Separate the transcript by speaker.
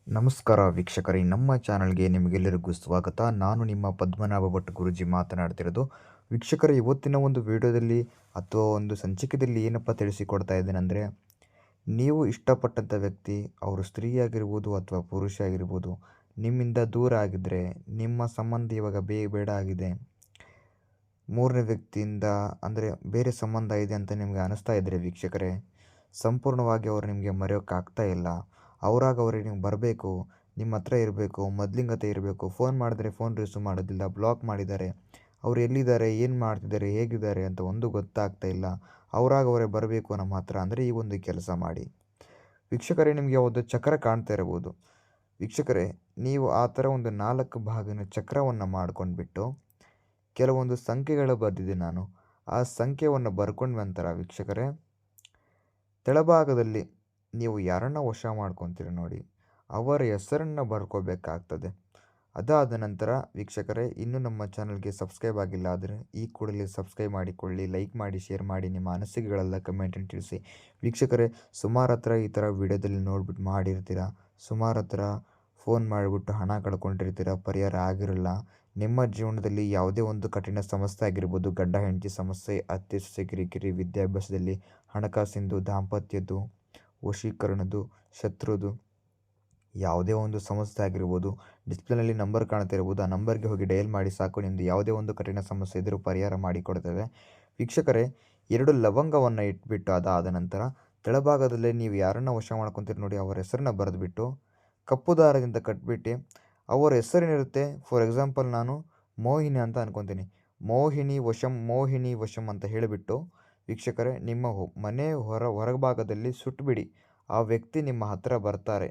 Speaker 1: ನಮಸ್ಕಾರ ವೀಕ್ಷಕರೇ, ನಮ್ಮ ಚಾನಲ್ಗೆ ನಿಮಗೆಲ್ಲರಿಗೂ ಸ್ವಾಗತ. ನಾನು ನಿಮ್ಮ ಪದ್ಮನಾಭ ಭಟ್ ಗುರೂಜಿ ಮಾತನಾಡ್ತಿರೋದು. ವೀಕ್ಷಕರೇ, ಇವತ್ತಿನ ಒಂದು ವಿಡಿಯೋದಲ್ಲಿ ಅಥವಾ ಒಂದು ಸಂಚಿಕೆಯಲ್ಲಿ ಏನಪ್ಪ ತಿಳಿಸಿಕೊಡ್ತಾ ಇದ್ದೇನೆಂದರೆ, ನೀವು ಇಷ್ಟಪಟ್ಟಂಥ ವ್ಯಕ್ತಿ, ಅವರು ಸ್ತ್ರೀ ಆಗಿರ್ಬೋದು ಅಥವಾ ಪುರುಷ ಆಗಿರ್ಬೋದು, ನಿಮ್ಮಿಂದ ದೂರ ಆಗಿದ್ದರೆ, ನಿಮ್ಮ ಸಂಬಂಧ ಇವಾಗ ಬೇಡ ಆಗಿದೆ, ಮೂರನೇ ವ್ಯಕ್ತಿಯಿಂದ ಅಂದರೆ ಬೇರೆ ಸಂಬಂಧ ಇದೆ ಅಂತ ನಿಮಗೆ ಅನಿಸ್ತಾ ಇದ್ದರೆ ವೀಕ್ಷಕರೇ, ಸಂಪೂರ್ಣವಾಗಿ ಅವರು ನಿಮಗೆ ಮರೆಯೋಕ್ಕಾಗ್ತಾ ಇಲ್ಲ. ಅವ್ರಿಗೆ ನೀವು ಬರಬೇಕು, ನಿಮ್ಮ ಹತ್ರ ಇರಬೇಕು, ಮೊದಲಿಂಗತೆ ಇರಬೇಕು. ಫೋನ್ ಮಾಡಿದ್ರೆ ಫೋನ್ ರಿಸೀವ್ ಮಾಡೋದಿಲ್ಲ, ಬ್ಲಾಕ್ ಮಾಡಿದ್ದಾರೆ. ಅವ್ರು ಎಲ್ಲಿದ್ದಾರೆ, ಏನು ಮಾಡ್ತಿದ್ದಾರೆ, ಹೇಗಿದ್ದಾರೆ ಅಂತ ಒಂದು ಗೊತ್ತಾಗ್ತಾ ಇಲ್ಲ. ಅವರೇ ಬರಬೇಕು ನಮ್ಮ ಹತ್ರ ಅಂದರೆ ಈ ಒಂದು ಕೆಲಸ ಮಾಡಿ. ವೀಕ್ಷಕರೇ, ನಿಮಗೆ ಒಂದು ಚಕ್ರ ಕಾಣ್ತಾ ಇರಬಹುದು. ವೀಕ್ಷಕರೇ, ನೀವು ಆ ಥರ ಒಂದು 4 ಭಾಗನ ಚಕ್ರವನ್ನು ಮಾಡ್ಕೊಂಡ್ಬಿಟ್ಟು ಕೆಲವೊಂದು ಸಂಖ್ಯೆಗಳು ಬರೆದಿದ್ದೆ ನಾನು. ಆ ಸಂಖ್ಯೆಯನ್ನು ಬರ್ಕೊಂಡ ನಂತರ ವೀಕ್ಷಕರೇ, ತೆಳಭಾಗದಲ್ಲಿ ನೀವು ಯಾರನ್ನ ವಶ ಮಾಡ್ಕೊತೀರ ನೋಡಿ, ಅವರ ಹೆಸರನ್ನು ಬರ್ಕೋಬೇಕಾಗ್ತದೆ. ಅದಾದ ನಂತರ ವೀಕ್ಷಕರೇ, ಇನ್ನೂ ನಮ್ಮ ಚಾನಲ್ಗೆ ಸಬ್ಸ್ಕ್ರೈಬ್ ಆಗಿಲ್ಲ ಆದರೆ ಈ ಕೂಡಲೇ ಸಬ್ಸ್ಕ್ರೈಬ್ ಮಾಡಿಕೊಳ್ಳಿ, ಲೈಕ್ ಮಾಡಿ, ಶೇರ್ ಮಾಡಿ, ನಿಮ್ಮ ಅನಿಸಿಕೆಗಳೆಲ್ಲ ಕಮೆಂಟನ್ನು ತಿಳಿಸಿ. ವೀಕ್ಷಕರೇ, ಸುಮಾರು ಹತ್ರ ಈ ಥರ ವಿಡಿಯೋದಲ್ಲಿ ನೋಡ್ಬಿಟ್ಟು ಮಾಡಿರ್ತೀರ, ಸುಮಾರು ಹತ್ರ ಫೋನ್ ಮಾಡಿಬಿಟ್ಟು ಹಣ ಕಳ್ಕೊಂಡಿರ್ತೀರ, ಪರಿಹಾರ ಆಗಿರಲ್ಲ. ನಿಮ್ಮ ಜೀವನದಲ್ಲಿ ಯಾವುದೇ ಒಂದು ಕಠಿಣ ಸಮಸ್ಯೆ ಆಗಿರ್ಬೋದು, ಗಂಡ ಹೆಂಡತಿ ಸಮಸ್ಯೆ, ಅತ್ತೆ ಸೊಸೆ ಕಿರಿಕಿರಿ, ವಿದ್ಯಾಭ್ಯಾಸದಲ್ಲಿ, ಹಣಕಾಸಿಂದು, ದಾಂಪತ್ಯದ್ದು, ವಶೀಕರಣದ್ದು, ಶತ್ರುದು, ಯಾವುದೇ ಒಂದು ಸಮಸ್ಯೆ ಆಗಿರ್ಬೋದು, ಡಿಸ್ಪ್ಲೇನಲ್ಲಿ ನಂಬರ್ ಕಾಣ್ತಾ ಇರ್ಬೋದು, ಆ ನಂಬರ್ಗೆ ಹೋಗಿ ಡಯಲ್ ಮಾಡಿ ಸಾಕು. ನಿಮ್ಮದು ಯಾವುದೇ ಒಂದು ಕಠಿಣ ಸಮಸ್ಯೆ ಇದ್ದರೂ ಪರಿಹಾರ ಮಾಡಿಕೊಡ್ತೇವೆ. ವೀಕ್ಷಕರೇ, 2 ಲವಂಗವನ್ನು ಇಟ್ಬಿಟ್ಟು ಅದಾದ ನಂತರ ತೆಳಭಾಗದಲ್ಲೇ ನೀವು ಯಾರನ್ನು ವಶ ಮಾಡ್ಕೊತೀರಿ ನೋಡಿ, ಅವರ ಹೆಸರನ್ನ ಬರೆದುಬಿಟ್ಟು ಕಪ್ಪು ದಾರದಿಂದ ಕಟ್ಬಿಟ್ಟು ಅವರ ಹೆಸರೇನಿರುತ್ತೆ, ಫಾರ್ ಎಕ್ಸಾಂಪಲ್ ನಾನು ಮೋಹಿನಿ ಅಂತ ಅನ್ಕೊತೀನಿ, ಮೋಹಿನಿ ವಶಂ ಅಂತ ಹೇಳಿಬಿಟ್ಟು ವೀಕ್ಷಕರೇ, ನಿಮ್ಮ ಮನೆ ಹೊರಭಾಗದಲ್ಲಿ ಸುಟ್ಟುಬಿಡಿ. ಆ ವ್ಯಕ್ತಿ ನಿಮ್ಮ ಹತ್ರ ಬರ್ತಾರೆ.